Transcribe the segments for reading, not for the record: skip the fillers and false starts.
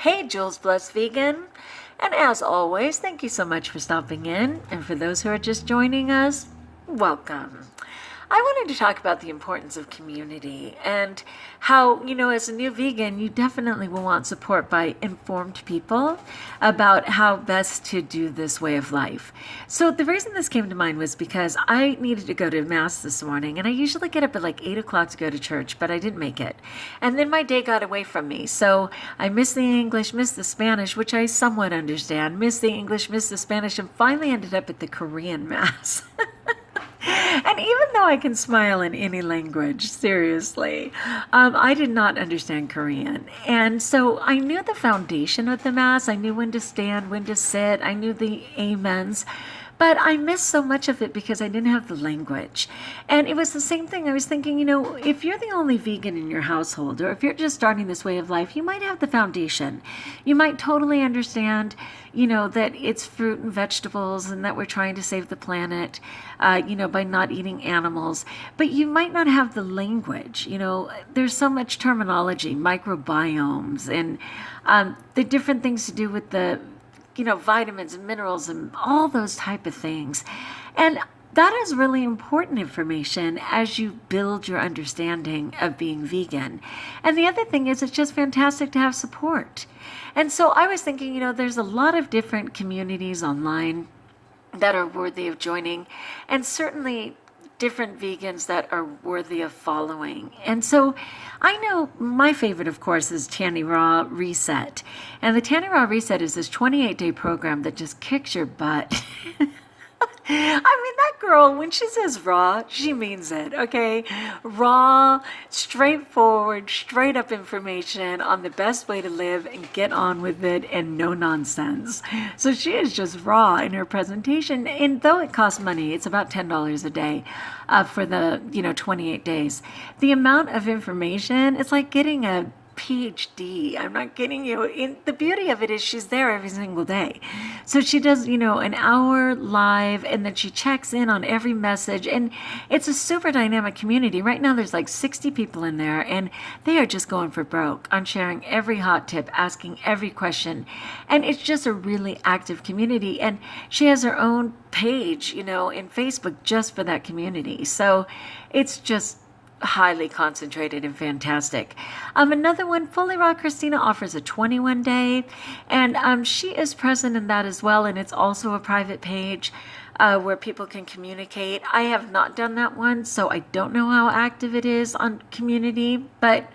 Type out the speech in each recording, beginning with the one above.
Hey, Jules Bless Vegan. And as always, thank you so much for stopping in. And for those who are just joining us, welcome. I wanted to talk about the importance of community and how, as a new vegan, you definitely will want support by informed people about how best to do this way of life. So the reason this came to mind was because I needed to go to Mass this morning, and I usually get up at like 8 o'clock to go to church, but I didn't make it. And then my day got away from me. So I missed the English, missed the Spanish, which I somewhat understand, missed the English, missed the Spanish, and finally ended up at the Korean Mass. And even though I can smile in any language, seriously, I did not understand Korean. And so I knew the foundation of the Mass. I knew when to stand, when to sit. I knew the amens. But I missed so much of it because I didn't have the language. And it was the same thing. I was thinking, if you're the only vegan in your household, or if you're just starting this way of life, you might have the foundation. You might totally understand, that it's fruit and vegetables and that we're trying to save the planet, by not eating animals. But you might not have the language. There's so much terminology, microbiomes, and the different things to do with the vitamins and minerals and all those type of things. And that is really important information as you build your understanding of being vegan. And the other thing is, it's just fantastic to have support. And so I was thinking, there's a lot of different communities online that are worthy of joining, and certainly different vegans that are worthy of following. And so I know my favorite, of course, is tannyrawreset. And the tannyrawreset is this 28-day program that just kicks your butt. That girl, when she says raw, she means it, okay? Raw, straightforward, straight up information on the best way to live and get on with it, and no nonsense. So she is just raw in her presentation. And though it costs money, it's about $10 a day for the, 28 days. The amount of information, it's like getting a PhD. I'm not kidding you. The beauty of it is she's there every single day. So she does, an hour live, and then she checks in on every message. And it's a super dynamic community. Right now there's like 60 people in there, and they are just going for broke on sharing every hot tip, asking every question. And it's just a really active community. And she has her own page, in Facebook just for that community. So it's just highly concentrated and fantastic. Another one, Fully Raw Christina, offers a 21-day, and she is present in that as well, and it's also a private page where people can communicate. I have not done that one, so I don't know how active it is on community, but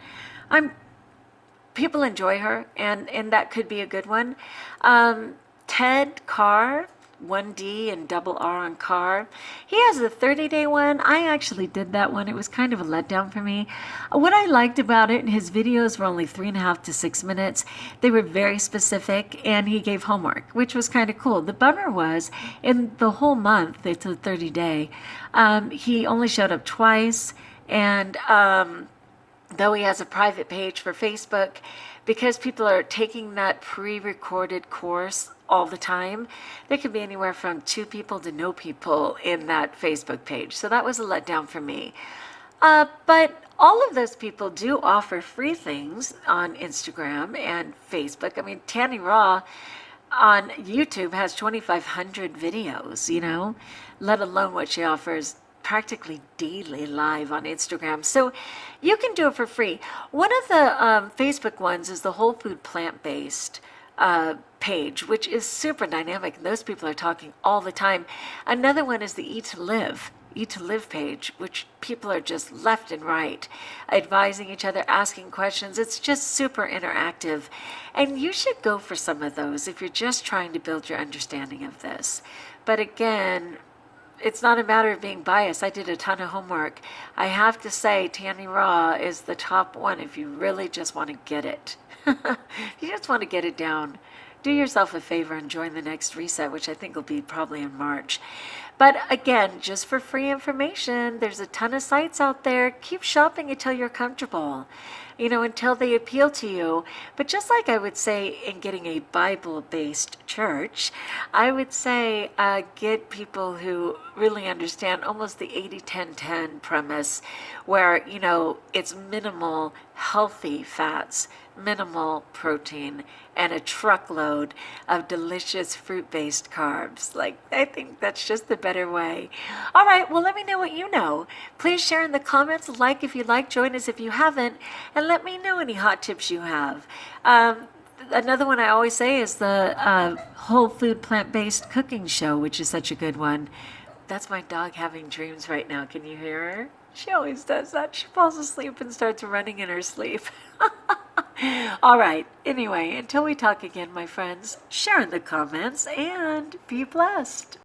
people enjoy her, and that could be a good one. Ted Carr, 1D and double R on Carr. He has a 30-day one. I actually did that one. It was kind of a letdown for me. What I liked about it, and his videos were only 3.5 to 6 minutes. They were very specific, and he gave homework, which was kind of cool. The bummer was, in the whole month, it's a 30-day, he only showed up twice, and though he has a private page for Facebook, because people are taking that pre-recorded course all the time, there could be anywhere from 2 people to no people in that Facebook page. So that was a letdown for me. But all of those people do offer free things on Instagram and Facebook. Tanny Raw on YouTube has 2,500 videos, let alone what she offers practically daily live on Instagram. So you can do it for free. One of the Facebook ones is the Whole Food Plant-Based page, which is super dynamic. Those people are talking all the time. Another one is the Eat to Live page, which people are just left and right advising each other, asking questions. It's just super interactive, and you should go for some of those if you're just trying to build your understanding of this. But again, it's not a matter of being biased. I did a ton of homework. I have to say, Tanny Raw is the top one if you really just want to get it. If you just want to get it down, do yourself a favor and join the next reset, which I think will be probably in March. But again, just for free information, there's a ton of sites out there. Keep shopping until you're comfortable, until they appeal to you. But just like I would say in getting a Bible-based church, I would say get people who really understand almost the 80-10-10 premise, where, it's minimal healthy fats, minimal protein, and a truckload of delicious fruit-based carbs. I think that's just the better way. All right, well, let me know what you know. Please share in the comments, like if you like, join us if you haven't, and let me know any hot tips you have. Another one I always say is the whole food plant-based cooking show, which is such a good one. That's my dog having dreams right now. Can you hear her? She always does that. She falls asleep and starts running in her sleep. All right. Anyway, until we talk again, my friends, share in the comments and be blessed.